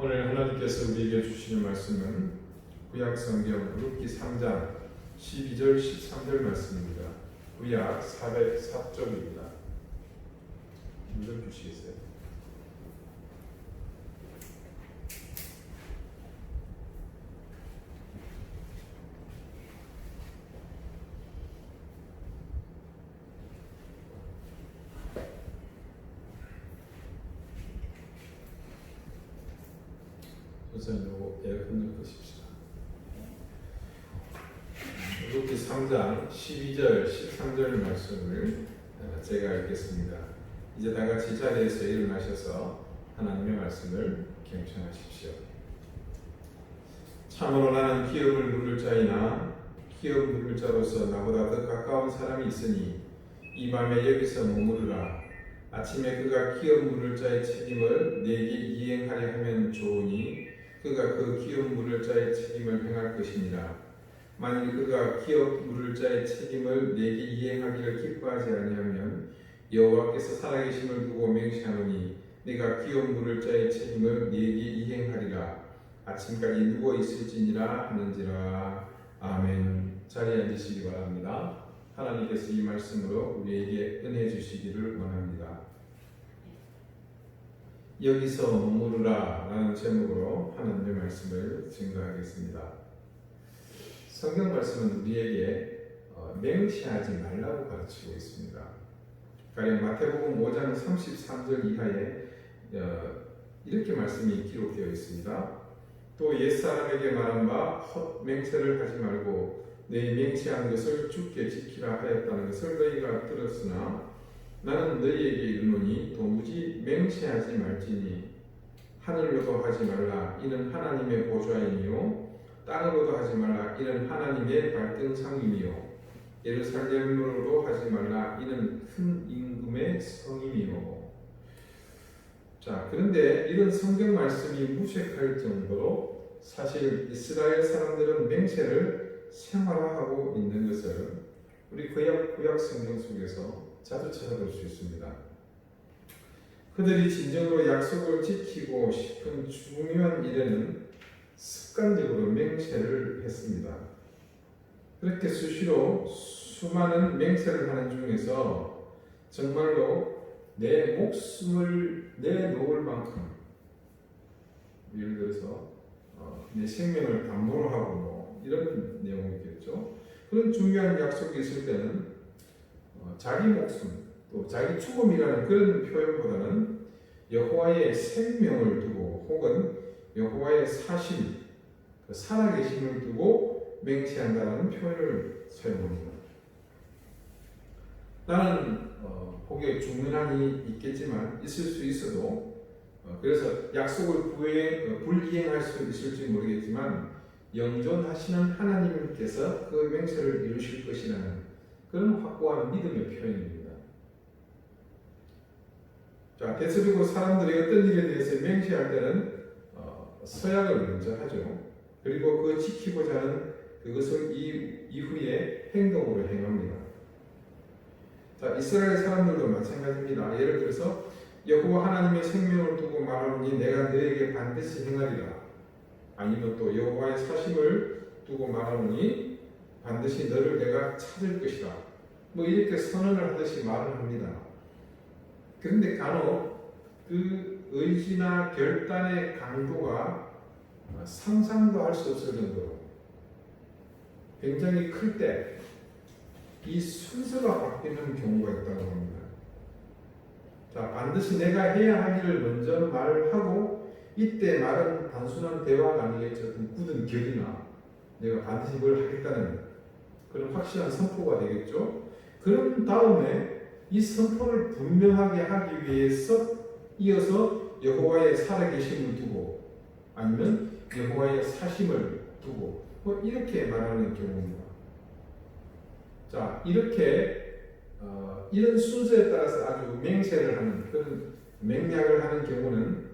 오늘 하나님께서 우리에게 주시는 말씀은 구약성경 룻기 3장 12절 13절 말씀입니다. 구약 404쪽입니다. 읽어주시겠어요? 우선 요거 에어컨 끄십시다. 룻기 3장 12절 13절 말씀을 제가 읽겠습니다. 이제 다 같이 자리에서 일어나셔서 하나님의 말씀을 경청하십시오. 참으로 나는 기업을 물을 자이나 기업 물을 자로서 나보다 더 가까운 사람이 있으니 이 밤에 여기서 머무르라. 아침에 그가 기업 물을 자의 책임을 내게 이행하려 하면 좋으니 그가 그 기업 물을 자의 책임을 행할 것이니라. 만일 그가 기업 물을 자의 책임을 내게 이행하기를 기뻐하지 아니하면 여호와께서 살아계심을 두고 맹세하노니 네가 기업 물을 자의 책임을 내게 이행하리라. 아침까지 누워 있을지니라 하는지라. 아멘. 자리에 앉으시기 바랍니다. 하나님께서 이 말씀으로 우리에게 은혜 주시기를 원합니다. 여기서 머무르라 라는 제목으로 하나님의 말씀을 증거하겠습니다. 성경 말씀은 우리에게 맹세하지 말라고 가르치고 있습니다. 가령 마태복음 5장 33절 이하에 이렇게 말씀이 기록되어 있습니다. 또 옛사람에게 말한 바 헛맹세를 하지 말고 내 맹세한 것을 주께 지키라 하였다는 것을 너희가 들었으나 나는 너희에게 이르노니 도무지 맹세하지 말지니 하늘로도 하지 말라 이는 하나님의 보좌이니요 땅으로도 하지 말라 이는 하나님의 발등상이니요 예루살렘으로도 하지 말라 이는 큰 임금의 성이니요. 자, 그런데 이런 성경 말씀이 무색할 정도로 사실 이스라엘 사람들은 맹세를 생활화하고 있는 것을 우리 구약 성경 속에서 자주 찾아볼 수 있습니다. 그들이 진정으로 약속을 지키고 싶은 중요한 일에는 습관적으로 맹세를 했습니다. 그렇게 수시로 수많은 맹세를 하는 중에서 정말로 내 목숨을 내놓을 만큼, 예를 들어서 내 생명을 담보로 하고 이런 내용이겠죠. 그런 중요한 약속이 있을 때는 자기 목숨 또 자기 죽음이라는 그런 표현보다는 여호와의 생명을 두고 혹은 여호와의 사심, 살아계심을 두고 맹세한다는 표현을 사용합니다. 나는 혹여 죽는 한이 있겠지만 있을 수 있어도 그래서 약속을 불이행할 수 있을지 모르겠지만 영존하시는 하나님께서 그 맹세를 이루실 것이라는 그런 확고한 믿음의 표현입니다. 자, 대체적으로 사람들이 어떤 일에 대해서 맹세할 때는 서약을 먼저 하죠. 그리고 그 지키고자 하는 그것을 이후에 행동으로 행합니다. 자, 이스라엘 사람들도 마찬가지입니다. 예를 들어서 여호와 하나님의 생명을 두고 말하노니 내가 너에게 반드시 행하리라. 아니면 또 여호와의 사심을 두고 말하노니 반드시 너를 내가 찾을 것이다. 뭐 이렇게 선언을 하듯이 말을 합니다. 그런데 간혹 그 의지나 결단의 강도가 상상도 할 수 없을 정도로 굉장히 클 때 이 순서가 바뀌는 경우가 있다고 합니다. 자, 반드시 내가 해야 하기를 먼저 말하고 이때 말은 단순한 대화가 아니겠죠. 굳은 결이나 내가 반드시 뭘 하겠다는 그런 확실한 선포가 되겠죠. 그런 다음에 이 선포를 분명하게 하기 위해서 이어서 여호와의 살아계심을 두고 아니면 여호와의 사심을 두고 뭐 이렇게 말하는 경우입니다. 자, 이렇게 이런 순서에 따라서 아주 맹세를 하는 그런 맹약을 하는 경우는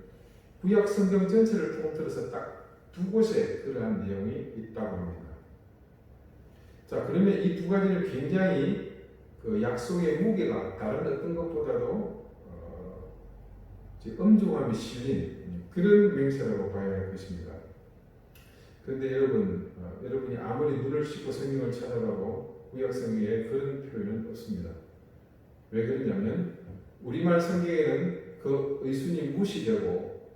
구약 성경 전체를 통틀어서 딱 두 곳에 그러한 내용이 있다고 합니다. 자, 그러면 이 두 가지는 굉장히 그 약속의 무게가 다른 어떤 것보다도 엄중함이 실린 그런 맹세라고 봐야 할 것입니다. 그런데 여러분이 아무리 눈을 씻고 성경을 찾아봐도 구약 성경에 그런 표현은 없습니다. 왜 그러냐면 우리말 성경에는 그 의순이 무시되고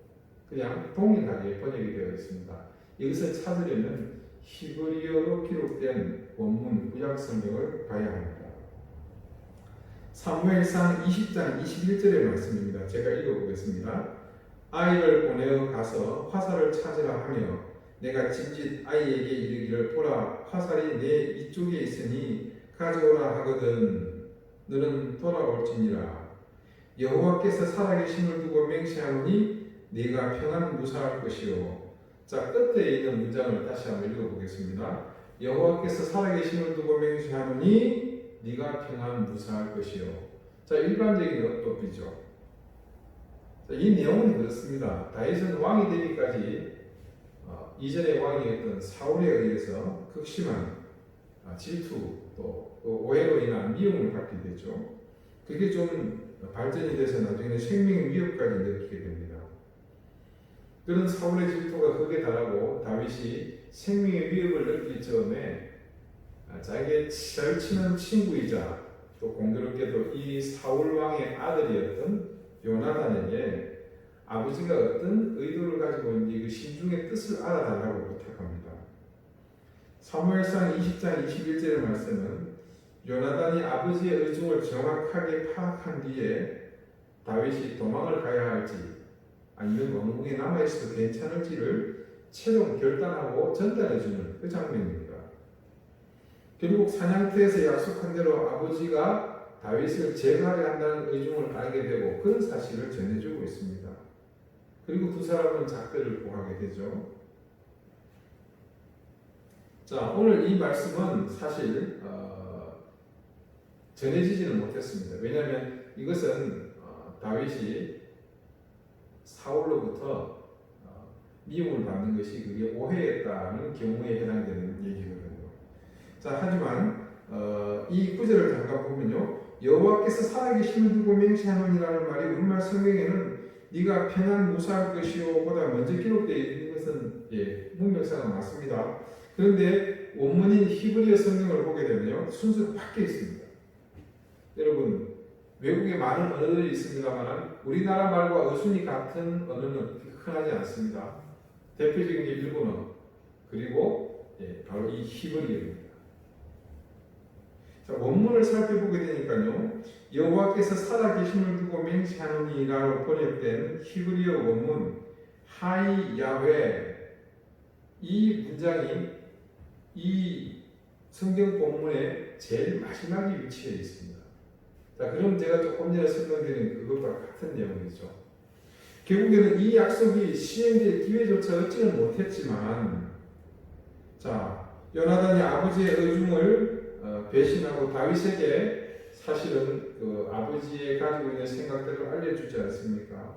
그냥 동일하게 번역이 되어 있습니다. 이것을 찾으려면 히브리어로 기록된 원문 구약 성경을 봐야 합니다. 사무엘상 20장 21절의 말씀입니다. 제가 읽어보겠습니다. 아이를 보내어 가서 화살을 찾으라 하며 내가 짐짓 아이에게 이르기를 보라 화살이 내 이쪽에 있으니 가져오라 하거든 너는 돌아올지니라. 여호와께서 살아계심을 두고 맹세하노니 네가 평안 무사할 것이요. 자, 끝에 있는 문장을 다시 한번 읽어보겠습니다. 여호와께서 살아계심을 두고 맹세하노니 네가 평안 무사할 것이요. 자, 일반적인 어법이죠. 이 내용은 그렇습니다. 다윗은 왕이 되기까지 이전의 왕이었던 사울에 의해서 극심한 질투 또 오해로 인한 미움을 받게 되죠. 그게 좀 발전이 돼서 나중에는 생명 위협까지 느끼게 됩니다. 그런 사울의 질투가 극에 달하고 다윗이 생명의 위협을 느끼기 전에 자기의 절친한 친구이자 또 공교롭게도 이 사울 왕의 아들이었던 요나단에게 아버지가 어떤 의도를 가지고 있는지 그 심중의 뜻을 알아달라고 부탁합니다. 사무엘상 20장 21절의 말씀은 요나단이 아버지의 의중을 정확하게 파악한 뒤에 다윗이 도망을 가야 할지 아니면 왕궁에 남아있어도 괜찮을지를 최종 결단하고 전달해주는 그 장면입니다. 결국 사냥터에서 약속한 대로 아버지가 다윗을 제거하려 한다는 의중을 알게 되고 그런 사실을 전해주고 있습니다. 그리고 두 사람은 작별을 고하게 되죠. 자, 오늘 이 말씀은 사실 전해지지는 못했습니다. 왜냐하면 이것은 다윗이 사울로부터 미움을 받는 것이 그게 오해였다는 경우에 해당되는 얘기거든요. 자, 하지만 이 구절을 잠깐 보면요, 여호와께서 살아계심을 두고 맹세하노니라는 말이 우리말 성경에는 네가 평안 무사할 것이요 보다 먼저 기록되어 있는 것은 문맥상은 맞습니다. 그런데 원문인 히브리어 성경을 보게 되면요, 순서가 바뀌어 있습니다. 여러분, 외국에 많은 언어들이 있습니다만 우리나라 말과 어순이 같은 언어는 흔하지 않습니다. 대표적인 게 일본어 그리고 바로 이 히브리어입니다. 자, 원문을 살펴보게 되니까요, 여호와께서 살아계심을 두고 맹세하노니라고 번역된 히브리어 원문 하이 야훼, 이 문장이 이 성경 본문의 제일 마지막에 위치해 있습니다. 자, 그럼 제가 조금 전에 설명드린 그것과 같은 내용이죠. 결국에는 이 약속이 시행될 기회조차 얻지는 못했지만, 자, 요나단이 아버지의 의중을 배신하고 다윗에게 사실은 그 아버지의 가지고 있는 생각들을 알려주지 않습니까?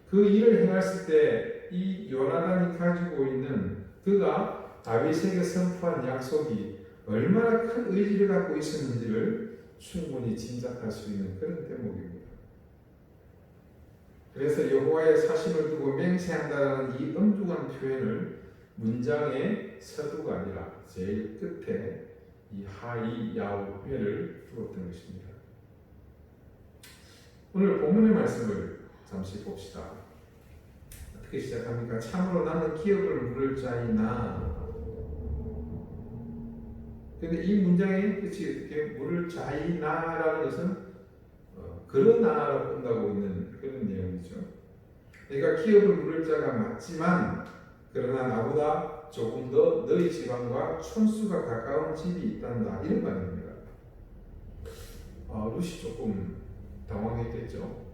그 일을 행했을 때 이 요나단이 가지고 있는 그가 다윗에게 선포한 약속이 얼마나 큰 의지를 갖고 있었는지를 충분히 짐작할 수 있는 그런 대목입니다. 그래서 여호와의 사심을 두고 맹세한다라는 이 엄중한 표현을 문장의 서두가 아니라 제일 끝에 이 하이 야훼를 두었던 것입니다. 오늘 본문의 말씀을 잠시 봅시다. 어떻게 시작합니까? 참으로 나는 기업을 물을 자이나. 그런데 이 문장의 끝이 어떻게 물을 자이나라는 것은 그러나라고 끝나고 있는 그런 내용이죠. 내가 기업을 물을 자가 맞지만 그러나 나보다 조금 더 너희 집안과 촌수가 가까운 집이 있단다, 이런 말입니다. 룻이 조금 당황했겠죠.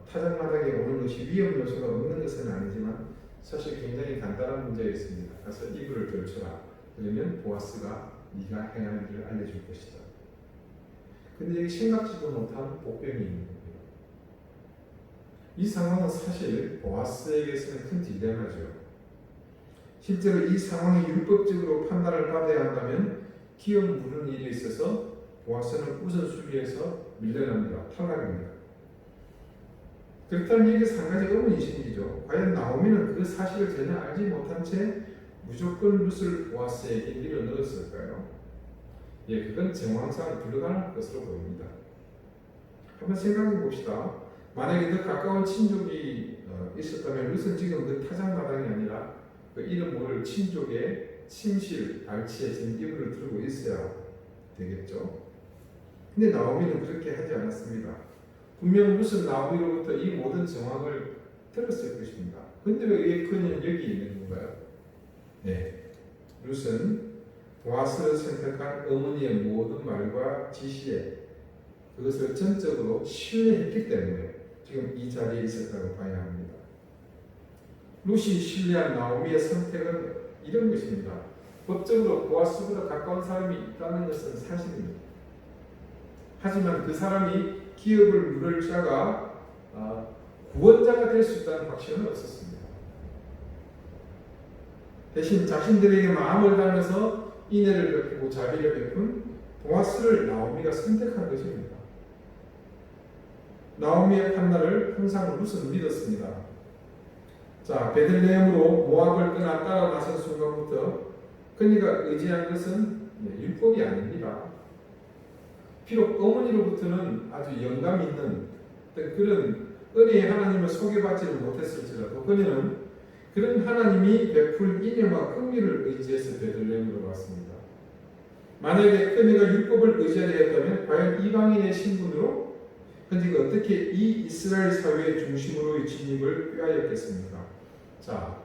타작마당에 오는 것이 위험 요소가 없는 것은 아니지만 사실 굉장히 간단한 문제였습니다. 가서 이불을 걸쳐라. 그러면 보아스가 네가 행하는 일을 알려줄 것이다. 근데 여기 생각지도 못한 복병이 있는 겁니다. 이 상황은 사실 보아스에게서는 큰 딜레마죠. 실제로 이 상황이 율법적으로 판단을 받아야 한다면 기업 물은 일에 있어서 보아스는 우선순위에서 밀려납니다. 탈락입니다. 그렇다면 여기서 한 가지 의문이 생기죠. 과연 나오미는 그 사실을 전혀 알지 못한 채 무조건 룻을 보아스에게 밀어 넣었을까요? 예, 그건 정황상 불가능한 것으로 보입니다. 한번 생각해 봅시다. 만약에 더 가까운 친족이 있었다면 룻은 지금 그 타작마당이 아니라 그 이름 모를 친족의 침실, 발치에 지금 이불을 들고 있어야 되겠죠. 근데 나오미는 그렇게 하지 않았습니다. 분명 룻은 나오미로부터 이 모든 정황을 들었을 것입니다. 근데 왜 그녀는 여기 있는 건가요? 네, 룻은 보아스를 선택한 어머니의 모든 말과 지시에 그것을 전적으로 신뢰했기 때문에 지금 이 자리에 있었다고 봐야 합니다. 룻이 신뢰한 나오미의 선택은 이런 것입니다. 법적으로 보아스보다 가까운 사람이 있다는 것은 사실입니다. 하지만 그 사람이 기업을 물을 자가 구원자가 될 수 있다는 확신은 없었습니다. 대신 자신들에게 마음을 담아서 인애를 베푸고 자비를 베푼 보아스를 나오미가 선택한 것입니다. 나오미의 판단을 항상 룻은 믿었습니다. 자, 베들레헴으로 모압을 떠나 따라 나선 순간부터 그녀가 의지한 것은 율법이 아닙니다. 비록 어머니로부터는 아주 영감 있는 그런 은혜의 하나님을 소개받지는 못했을지라도 그녀는 그런 하나님이 베풀 인애와 긍휼을 의지해서 베들레헴으로 왔습니다. 만약에 그녀가 율법을 의지하려 했다면 과연 이방인의 신분으로 그녀가 어떻게 이 이스라엘 사회의 중심으로의 진입을 꾀하였겠습니까? 자,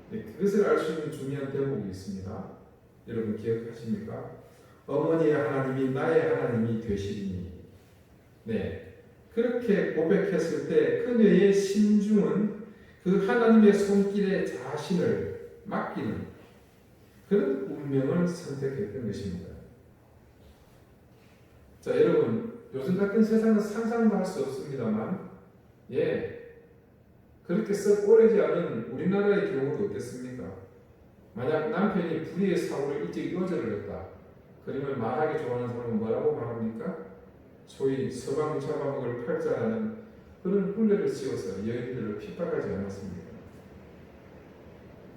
그것을 알 수 있는 중요한 대목이 있습니다. 여러분 기억하십니까? 어머니의 하나님이 나의 하나님이 되시리니. 네, 그렇게 고백했을 때 그녀의 심중은 그 하나님의 손길에 자신을 맡기는 그런 운명을 선택했던 것입니다. 자, 여러분 요즘 같은 세상은 상상도 할 수 없습니다만 그렇게 썩 오래지 않은 우리나라의 경우도 어땠습니까? 만약 남편이 불의의 사고를 일찍 요절을 했다. 그러면 말하기 좋아하는 사람은 뭐라고 말합니까? 소위 서방 잡아먹을 팔자라는 그런 훈례를 씌워서 여인들을 핍박하지 않았습니까?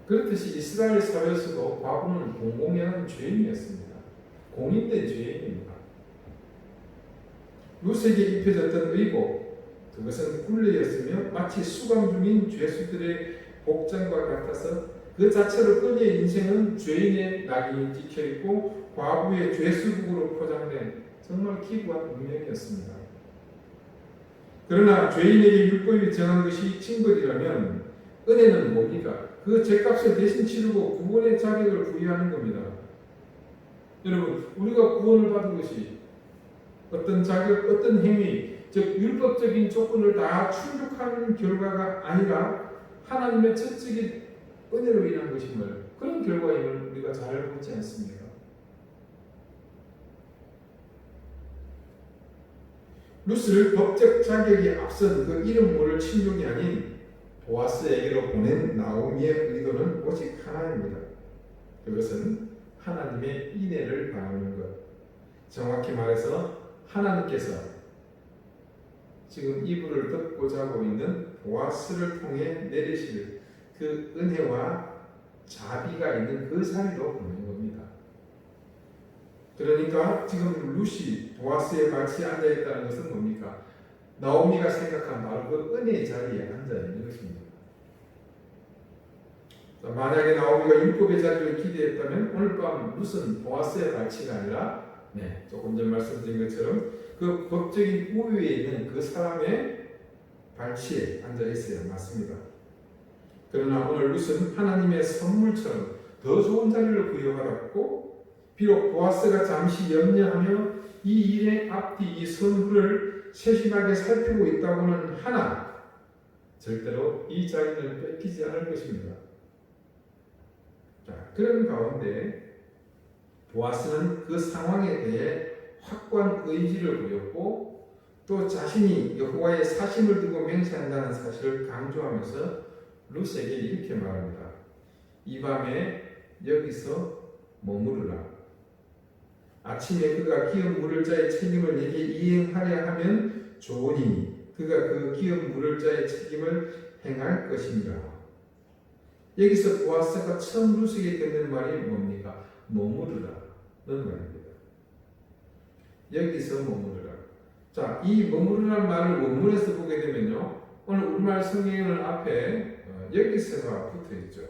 그렇듯이 이스라엘 사회에서도 과부는 공공연한 죄인이었습니다. 공인된 죄인입니다. 룻에게 입혀졌던 의복, 그것은 굴레였으며 마치 수감 중인 죄수들의 복장과 같아서 그 자체로 그녀의 인생은 죄인의 낙인이 찍혀있고 과부의 죄수국으로 포장된 정말 기구한 운명이었습니다. 그러나 죄인에게 율법이 정한 것이 징벌이라면 은혜는 뭡니까? 그 죄값을 대신 치르고 구원의 자격을 부여하는 겁니다. 여러분, 우리가 구원을 받은 것이 어떤 자격, 어떤 행위, 즉 율법적인 조건을 다 충족하는 결과가 아니라 하나님의 전적인 은혜로 인한 것임을, 그런 결과임을 우리가 잘 알고 있지 않습니까? 룻을 법적 자격이 앞선 그 이름 모를 친족이 아닌 보아스에게로 보낸 나오미의 의도는 오직 하나입니다. 그것은 하나님의 인애를 바라는 것. 정확히 말해서 하나님께서 지금 이불을 덮고 자고 있는 보아스를 통해 내리실 그 은혜와 자비가 있는 그 자리로 보낸 겁니다. 그러니까 지금 룻이 보아스의 발치에 앉아있다는 것은 뭡니까? 나오미가 생각한 바로 그 은혜의 자리에 앉아있는 것입니다. 만약에 나오미가 율법의 자리를 기대했다면 오늘 밤 룻은 보아스의 발치가 아니라 조금 전 말씀드린 것처럼 그 법적인 우위에 있는 그 사람의 발치에 앉아있어야 맞습니다. 그러나 오늘 룻은 하나님의 선물처럼 더 좋은 자리를 부여받았고 비록 보아스가 잠시 염려하며 이 일의 앞뒤 이 선후를 세심하게 살피고 있다고는 하나 절대로 이 자리를 뺏기지 않을 것입니다. 자, 그런 가운데 보아스는 그 상황에 대해 확고한 의지를 보였고 또 자신이 여호와의 사심을 두고 맹세한다는 사실을 강조하면서 룻에게 이렇게 말합니다. 이 밤에 여기서 머무르라. 아침에 그가 기업 물을 자의 책임을 내게 이행하려 하면 좋으니 그가 그 기업 물을 자의 책임을 행할 것입니다. 여기서 보아스가 처음 루스에게 듣는 말이 뭡니까? 머무르라는 말입니다. 여기서 머무르라. 자, 이 머무르라는 말을 원문에서 보게 되면요, 오늘 우리말 성경에는 앞에 여기서가 붙어 있죠.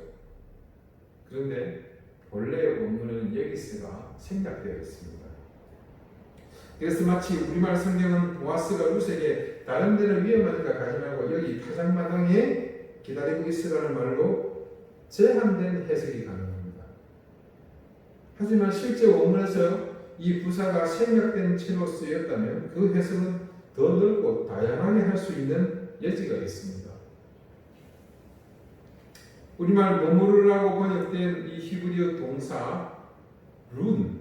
그런데 본래 원문은 여기서가 생략되어 있습니다. 그래서 마치 우리말 성경은 보아스가 루스에게 다른 데는 위험하니까 가지 말고 여기 타작마당에 기다리고 있으라는 말로 제한된 해석이 가능합니다. 하지만 실제 원문에서 이 부사가 생략된 채로 쓰였다면 그 해석은 더 넓고 다양하게 할 수 있는 여지가 있습니다. 우리말 머무르라고 번역된 이 히브리어 동사 룬,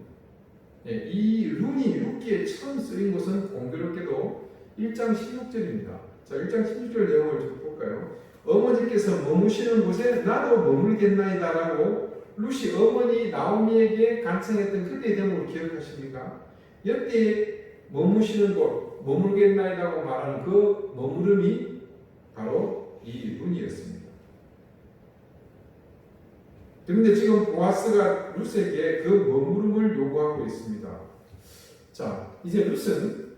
이 룬이 룻기에 처음 쓰인 것은 공교롭게도 1장 16절입니다. 자, 1장 16절 내용을 좀 볼까요? 어머니께서 머무시는 곳에 나도 머물겠나이다 라고 룻이 어머니 나오미에게 간청했던 그때의 대목을 기억하십니까? 여기에 머무시는 곳, 머물겠나이다고 말하는 그 머무름이 바로 이 룬이었습니다. 그런데 지금 보아스가 룻에게 그 머무름을 요구하고 있습니다. 자, 이제 룻은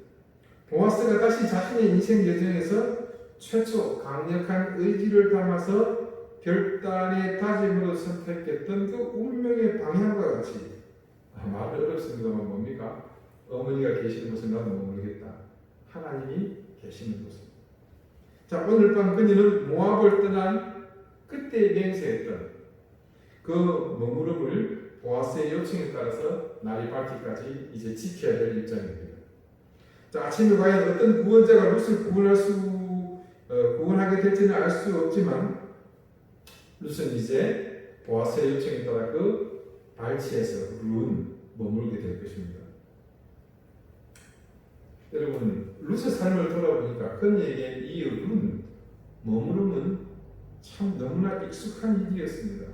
보아스가 다시 자신의 인생 여정에서 최초 강력한 의지를 담아서 결단의 다짐으로 선택했던 그 운명의 방향과 같이, 말은 어렵습니다만 뭡니까? 어머니가 계시는 곳에 나도 머물겠다. 하나님이 계시는 곳에. 자, 오늘 밤 그녀는 모압을 떠난 그때 맹세했던 그 머무름을 보아스의 요청에 따라서 날이 밝기까지 이제 지켜야 될 입장입니다. 자, 아침에 과연 어떤 구원자가 룻을 구원하게 될지는 알 수 없지만 룻은 이제 보아스의 요청에 따라 그 발치에서 머물게 될 것입니다. 여러분, 룻의 삶을 돌아보니까 그녀에게 이 머무름은 참 너무나 익숙한 일이었습니다.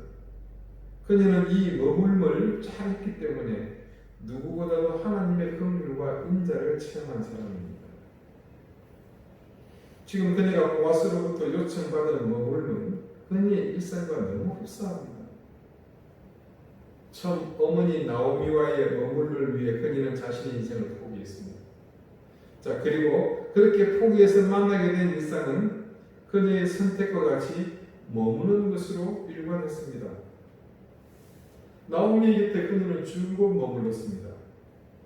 그녀는 이 머물음을 잘했기 때문에 누구보다도 하나님의 긍휼과 인자를 체험한 사람입니다. 지금 그녀가 보아스로부터 요청받은 머물음은 그녀의 일상과 너무 흡사합니다. 처음 어머니 나오미와의 머물을 위해 그녀는 자신의 인생을 포기했습니다. 자, 그리고 그렇게 포기해서 만나게 된 일상은 그녀의 선택과 같이 머무는 것으로 일관했습니다. 나오미 곁에 그녀는 줄곧 머물렀습니다.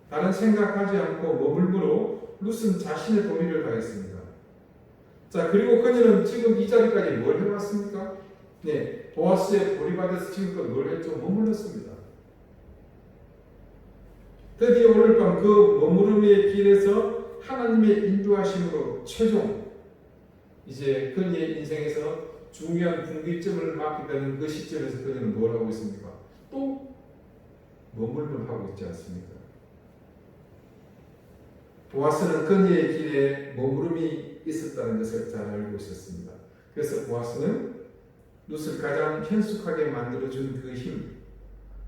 다른 생각하지 않고 머물므로 룻은 자신의 도리를 다했습니다. 자, 그리고 그녀는 지금 이 자리까지 뭘 해왔습니까? 네, 보아스의 보리밭에서 지금껏 뭘 했죠? 머물렀습니다. 드디어 오늘 밤 그 머무름의 길에서 하나님의 인도하심으로 최종 이제 그녀의 인생에서 중요한 분기점을 맞게 되는 그 시점에서 그녀는 뭘 하고 있습니까? 또 머물면 하고 있지 않습니까? 보아스는 그녀의 길에 머무름이 있었다는 것을 잘 알고 있었습니다. 그래서 보아스는 룻을 가장 현숙하게 만들어준 그 힘,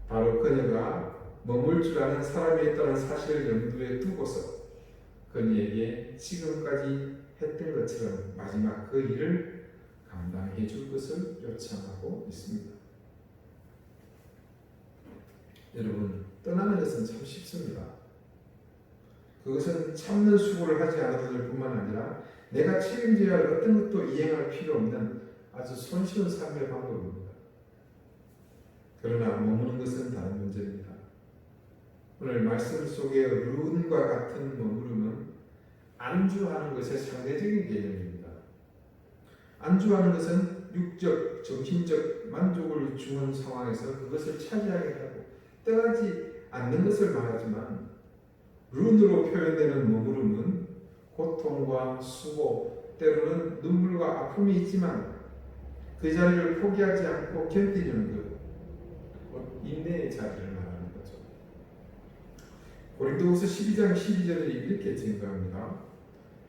바로 그녀가 머물 줄 아는 사람이었다는 사실을 염두에 두고서 그녀에게 지금까지 했던 것처럼 마지막 그 일을 감당해 줄 것을 요청하고 있습니다. 여러분, 떠나는 것은 참 쉽습니다. 그것은 참는 수고를 하지 않아도 될 뿐만 아니라 내가 책임져야 할 어떤 것도 이행할 필요 없는 아주 손쉬운 삶의 방법입니다. 그러나 머무는 것은 다른 문제입니다. 오늘 말씀 속의 룬과 같은 머무름은 안주하는 것의 상대적인 개념입니다. 안주하는 것은 육적, 정신적 만족을 주는 상황에서 그것을 차지하게 하고 떠나지 않는 것을 말하지만 룬으로 표현되는 머무름은 고통과 수고, 때로는 눈물과 아픔이 있지만 그 자리를 포기하지 않고 견디는 것, 인내의 자리를 말하는 거죠. 고린도후서 12장 12절에 이렇게 증거합니다.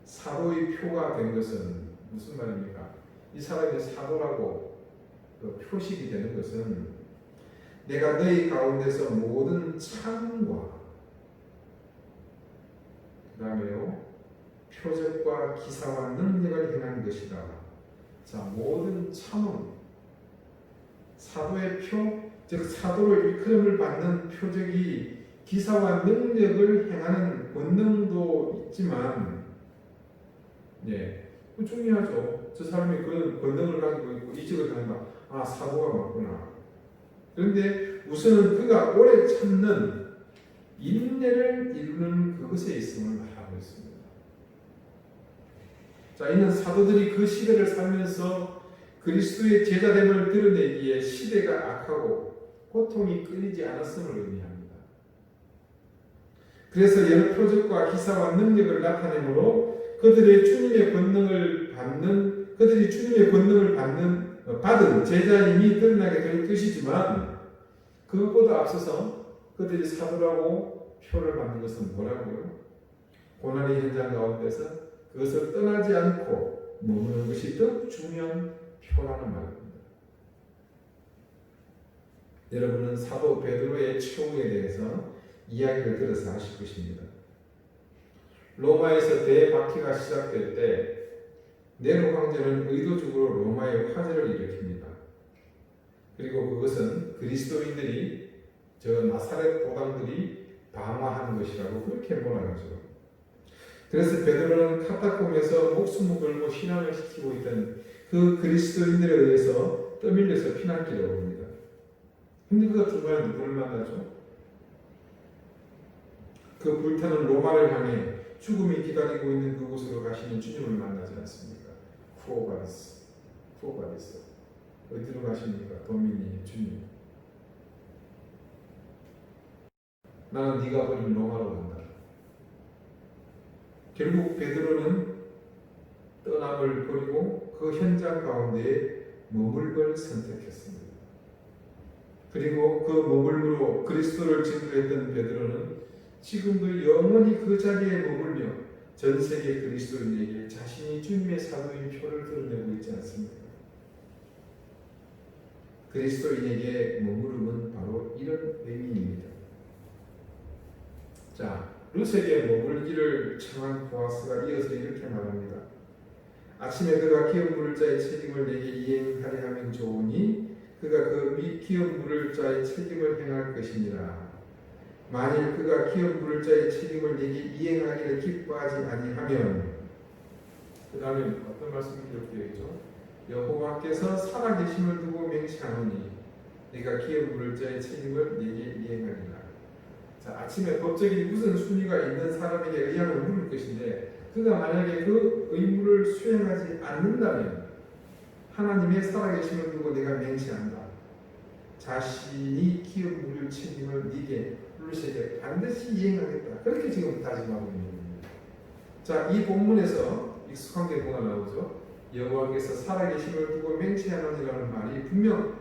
사도의 표가 된 것은 무슨 말입니까? 이 사람이 사도라고 그 표식이 되는 것은 내가 너희 가운데서 모든 참과 그 다음에요 표적과 기사와 능력을 행한 것이다. 자, 모든 참음, 사도의 표, 즉 사도를 일컬음을 받는 표적이 기사와 능력을 행하는 권능도 있지만, 중요하죠. 저 사람이 그런 권능을 가지고 있고 이직을 하니까 사도가 맞구나. 그런데 우선은 그가 오래 참는 인내를 이루는 그것에 있음을 말하고 있습니다. 자, 이는 사도들이 그 시대를 살면서 그리스도의 제자됨을 드러내기에 시대가 악하고 고통이 끊이지 않았음을 의미합니다. 그래서 여러 표적과 기사와 능력을 나타내므로 그들이 주님의 권능을 받은 제자임이 드러나게 될 것이지만, 그것보다 앞서서 그들이 사도라고 표를 받는 것은 뭐라고요? 고난의 현장 가운데서 그것을 떠나지 않고 머무는 것이 더 중요한 표라는 말입니다. 여러분은 사도 베드로의 최후에 대해서 이야기를 들어서 아실 것입니다. 로마에서 대박해가 시작될 때 네로 황제는 의도적으로 로마에 화재를 일으킵니다. 그리고 그것은 그리스도인들이 저 나사렛 도당들이 방화하는 것이라고 그렇게 몰아가죠. 그래서 베드로는 카타콤에서 목숨을 걸고 신앙을 시키고 있던 그 그리스도인들에 의해서 떠밀려서 피난길에 오릅니다. 근데 그가 중간에 누구를 만나죠? 그 불타는 로마를 향해 죽음이 기다리고 있는 그곳으로 가시는 주님을 만나지 않습니까? 쿠오바디스. 어디로 가십니까? 도미니 주님. 나는 네가 버린 로마로 간다. 결국 베드로는 떠남을 버리고 그 현장 가운데에 머물 걸 선택했습니다. 그리고 그 머물므로 그리스도를 증거했던 베드로는 지금도 영원히 그 자리에 머물며 전 세계 그리스도인에게 자신이 주님의 사도인 표를 드러내고 있지 않습니까? 그리스도인에게 머무름은 바로 이런 의미입니다. 자, 루세게 머물기를 청한 보아스가 이어서 이렇게 말합니다. 아침에 그가 기업 물을 자의 책임을 내게 이행하려 하면 좋으니 그가 그 기업 물을 자의 책임을 행할 것이니라. 만일 그가 기업 물을 자의 책임을 내게 이행하기를 기뻐하지 아니하면, 그 다음에 어떤 말씀이 기록되어 있죠? 여호와께서 살아계심을 두고 맹세하노니 네가 기업 물을 자의 책임을 내게 이행하리라. 자, 아침에 법적인 무슨 순위가 있는 사람에게 의향을 물을 것인데, 그가 만약에 그 의무를 수행하지 않는다면 하나님의 살아계심을 두고 내가 맹세한다. 자신이 기업 물을 책임을 네게 루세게 반드시 이행하겠다. 그렇게 지금 다짐하고 있는 겁니다. 자, 이 본문에서 익숙한 게 뭐가 나오죠? 여호와께서 살아계심을 두고 맹세하노니라는 말이 분명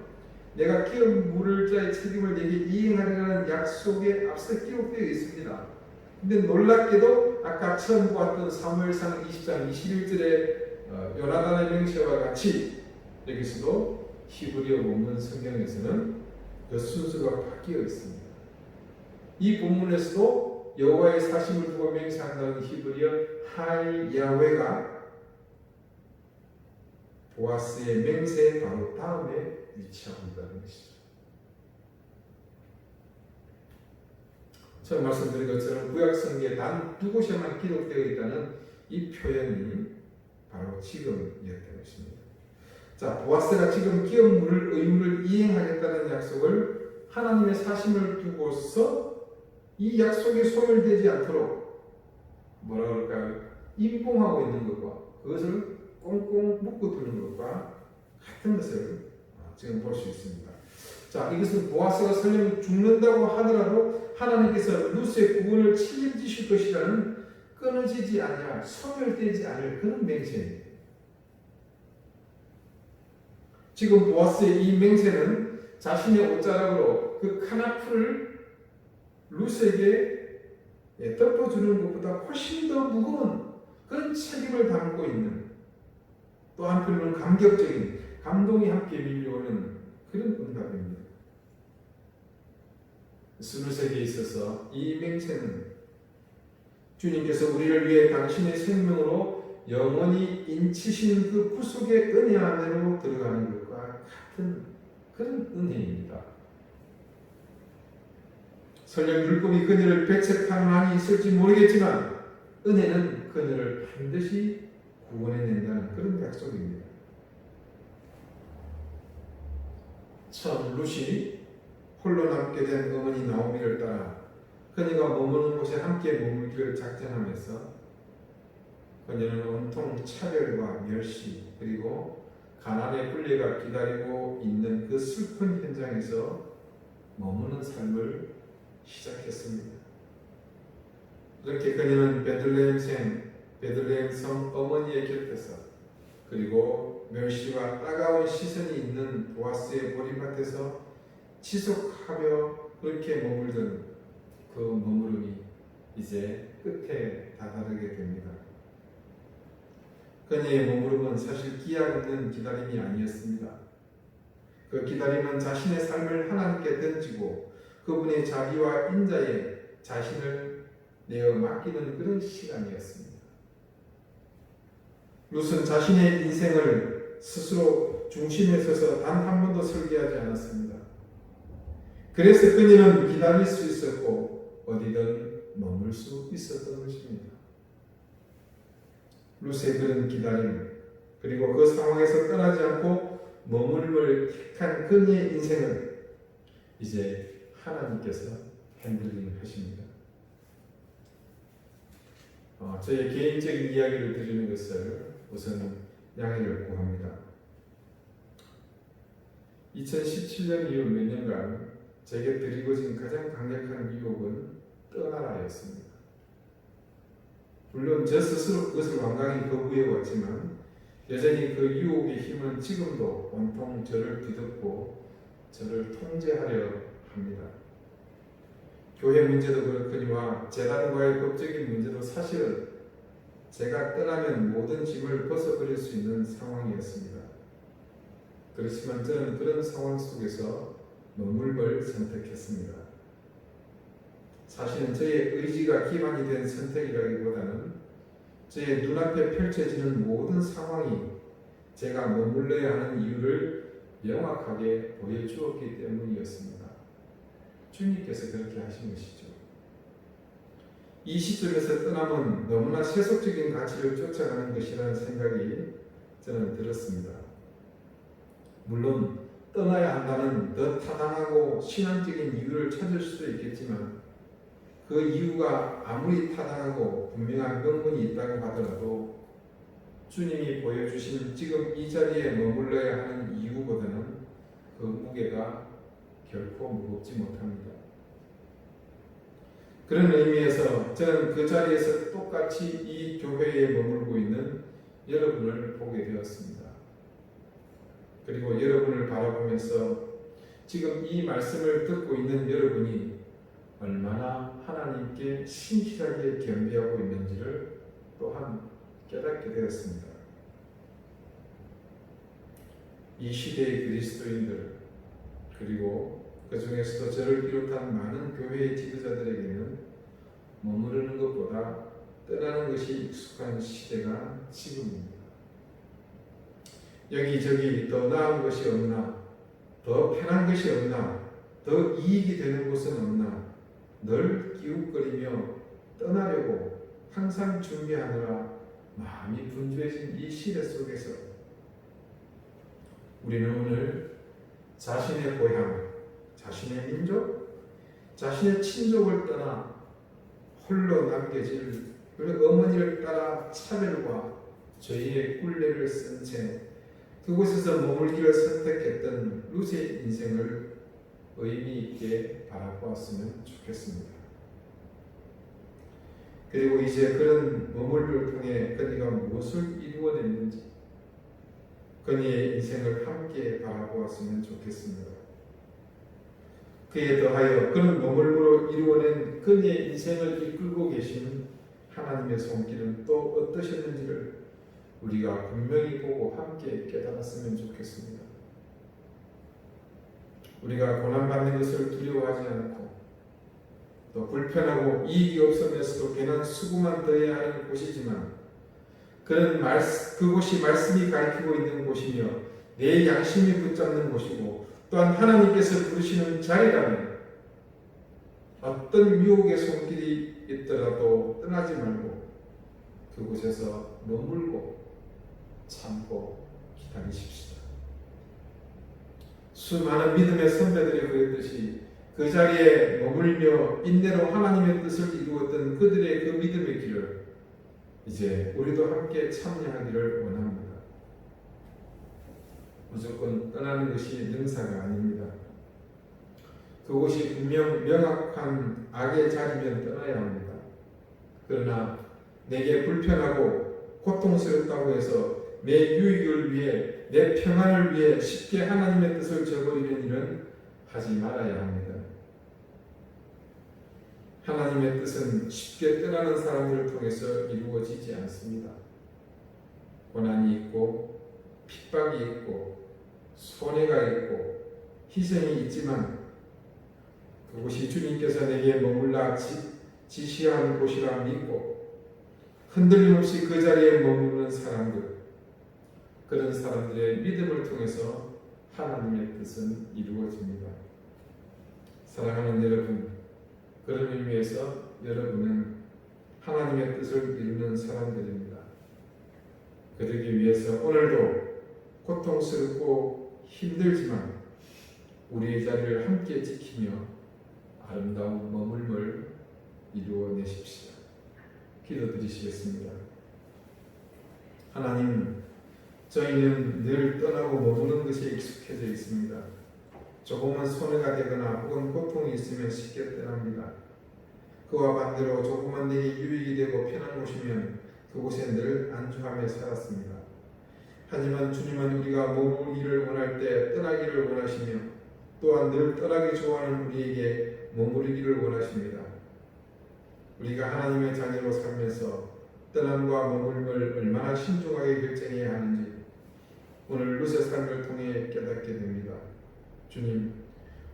내가 기업 물을 자의 책임을 내게 이행하리라는 약속에 앞서 기록되어 있습니다. 근데 놀랍게도 아까 처음 보았던 사무엘상 20장 21절의 요나단의 명세와 같이 여기서도 히브리어 본문 성경에서는 그 순서가 바뀌어 있습니다. 이 본문에서도 여호와의 사심을 두고 맹세한다는 히브리어 하이 야훼가 보아스의 맹세의 바로 다음에 위치하고 있다는 것이죠. 처음 말씀드린 것처럼 구약성경에 단 두 곳에만 기록되어 있다는 이 표현이 바로 지금이었던 것입니다. 자, 보아스가 지금 기업 물을 의무를 이행하겠다는 약속을 하나님의 사심을 두고서 이 약속이 소멸되지 않도록 뭐라 그럴까요? 임봉하고 있는 것과 그것을 꽁꽁 묶어두는 것과 같은 것을 지금 볼 수 있습니다. 자, 이것은 보아스가 설령 죽는다고 하더라도 하나님께서 루스의 구원을 책임지실 것이라는 끊어지지 아니할, 소멸되지 않을 그런 맹세입니다. 지금 보아스의 이 맹세는 자신의 옷자락으로 그 카나프를 루스에게 덮어주는 것보다 훨씬 더 무거운 그런 책임을 담고 있는, 또 한편으로는 감격적인 감동이 함께 밀려오는 그런 응답입니다. 루스에게 있어서 이 맹세는 주님께서 우리를 위해 당신의 생명으로 영원히 인치신 그 구속의 은혜 안으로 들어가는 것과 같은 그런 은혜입니다. 설령 율법이 그녀를 배척한 한이 있을지 모르겠지만 은혜는 그녀를 반드시 구원해낸다는 그런 약속입니다. 처음 룻이 홀로 남게 된 어머니 나오미를 따라 그녀가 머무는 곳에 함께 머물기를 작정하면서 그녀는 온통 차별과 멸시 그리고 가난의 굴레가 기다리고 있는 그 슬픈 현장에서 머무는 삶을 시작했습니다. 그렇게 그녀는 베들레헴 성 어머니의 곁에서 그리고 멸시와 따가운 시선이 있는 보아스의 보리밭에서 지속하며 그렇게 머물던 그 머무름이 이제 끝에 다다르게 됩니다. 그녀의 머무름은 사실 기약 없는 기다림이 아니었습니다. 그 기다림은 자신의 삶을 하나님께 던지고 그분의 자비와 인자에 자신을 내어 맡기는 그런 시간이었습니다. 룻은 자신의 인생을 스스로 중심에 서서 단 한 번도 설계하지 않았습니다. 그래서 그녀는 기다릴 수 있었고 어디든 머물 수 있었던 것입니다. 룻의 그런 기다림 그리고 그 상황에서 떠나지 않고 머물을 택한 그녀의 인생을 이제 하나님께서 핸들링 하십니다. 저의 개인적인 이야기를 드리는 것을 우선 양해를 구합니다. 2017년 이후 몇 년간 제게 드리고진 가장 강력한 유혹은 떠나라였습니다. 물론 저 스스로 그것을 완강히 거부해왔지만 여전히 그 유혹의 힘은 지금도 온통 저를 뒤덮고 저를 통제하려 합니다. 교회 문제도 그렇거니와 재단과의 법적인 문제도 사실은 제가 떠나면 모든 짐을 벗어버릴 수 있는 상황이었습니다. 그렇지만 저는 그런 상황 속에서 머물걸 선택했습니다. 사실은 저의 의지가 기반이 된 선택이라기보다는 저의 눈앞에 펼쳐지는 모든 상황이 제가 머물러야 하는 이유를 명확하게 보여주었기 때문이었습니다. 주님께서 그렇게 하신 것이죠. 이 시점에서 떠남은 너무나 세속적인 가치를 쫓아가는 것이라는 생각이 저는 들었습니다. 물론 떠나야 한다는 더 타당하고 신앙적인 이유를 찾을 수도 있겠지만 그 이유가 아무리 타당하고 분명한 명분이 있다고 하더라도 주님이 보여주신 지금 이 자리에 머물러야 하는 이유보다는 그 무게가 결코 무겁지 못합니다. 그런 의미에서 저는 그 자리에서 똑같이 이 교회에 머물고 있는 여러분을 보게 되었습니다. 그리고 여러분을 바라보면서 지금 이 말씀을 듣고 있는 여러분이 얼마나 하나님께 신실하게 겸비하고 있는지를 또한 깨닫게 되었습니다. 이 시대의 그리스도인들 그리고 그 중에서도 저를 비롯한 많은 교회의 지도자들에게는 머무르는 것보다 떠나는 것이 익숙한 시대가 지금입니다. 여기저기 더 나은 것이 없나, 더 편한 것이 없나, 더 이익이 되는 곳은 없나 늘 기웃거리며 떠나려고 항상 준비하느라 마음이 분주해진 이 시대 속에서 우리는 오늘 자신의 고향, 자신의 민족, 자신의 친족을 떠나 홀로 남겨질 그리고 어머니를 따라 차별과 죄의 꿀레를 쓴 채 그곳에서 머물기를 선택했던 룻의 인생을 의미 있게 바라보았으면 좋겠습니다. 그리고 이제 그런 머물기를 통해 그녀가 무엇을 이루어냈는지 그녀의 인생을 함께 바라보았으면 좋겠습니다. 그에 더하여 그런 머물기로 이루어낸 그녀의 인생을 이끌고 계신 하나님의 손길은 또 어떠셨는지를 우리가 분명히 보고 함께 깨달았으면 좋겠습니다. 우리가 고난받는 것을 두려워하지 않고 또 불편하고 이익이 없으면서도 괜한 수고만 더해야 하는 곳이지만 그곳이 말씀이 가리키고 있는 곳이며 내 양심이 붙잡는 곳이고 또한 하나님께서 부르시는 자리라면 어떤 유혹의 손길이 있더라도 떠나지 말고 그곳에서 머물고 참고 기다리십시다. 수많은 믿음의 선배들이 그랬듯이 그 자리에 머물며 인내로 하나님의 뜻을 이루었던 그들의 그 믿음의 길을 이제 우리도 함께 참여하기를 원합니다. 무조건 떠나는 것이 능사가 아닙니다. 그곳이 분명 명확한 악의 자리면 떠나야 합니다. 그러나 내게 불편하고 고통스럽다고 해서 내 유익을 위해 내 평안을 위해 쉽게 하나님의 뜻을 저버리는 일은 하지 말아야 합니다. 하나님의 뜻은 쉽게 떠나는 사람들을 통해서 이루어지지 않습니다. 고난이 있고 핍박이 있고 손해가 있고 희생이 있지만 그곳이 주님께서 내게 머물라 지시한 곳이라 믿고 흔들림 없이 그 자리에 머무르는 사람들, 그런 사람들의 믿음을 통해서 하나님의 뜻은 이루어집니다. 사랑하는 여러분, 그런 의미에서 여러분은 하나님의 뜻을 이루는 사람들입니다. 그러기 위해서 오늘도 고통스럽고 힘들지만 우리의 자리를 함께 지키며 아름다운 머물림을 이루어내십시오. 기도드리시겠습니다. 하나님, 저희는 늘 떠나고 머무는 것에 익숙해져 있습니다. 조금은 손해가 되거나 혹은 고통이 있으면 쉽게 떠납니다. 그와 반대로 조금만 내게 유익이 되고 편한 곳이면 그곳에 늘 안주하며 살았습니다. 하지만 주님은 우리가 머물기를 원할 때 떠나기를 원하시며 또한 늘 떠나기 좋아하는 우리에게 머무르기를 원하십니다. 우리가 하나님의 자녀로 살면서 떠남과 머물림을 얼마나 신중하게 결정해야 하는지 오늘 룻의 삶을 통해 깨닫게 됩니다. 주님,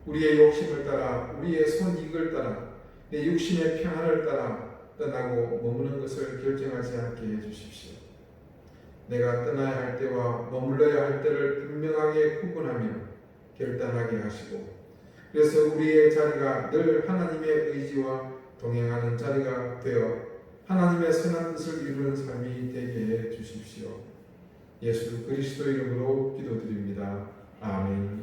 우리의 욕심을 따라 우리의 손익을 따라 내 육신의 평안을 따라 떠나고 머무는 것을 결정하지 않게 해주십시오. 내가 떠나야 할 때와 머물러야 할 때를 분명하게 구분하며 결단하게 하시고 그래서 우리의 자리가 늘 하나님의 의지와 동행하는 자리가 되어 하나님의 선한 뜻을 이루는 삶이 되게 해 주십시오. 예수 그리스도 이름으로 기도드립니다. 아멘.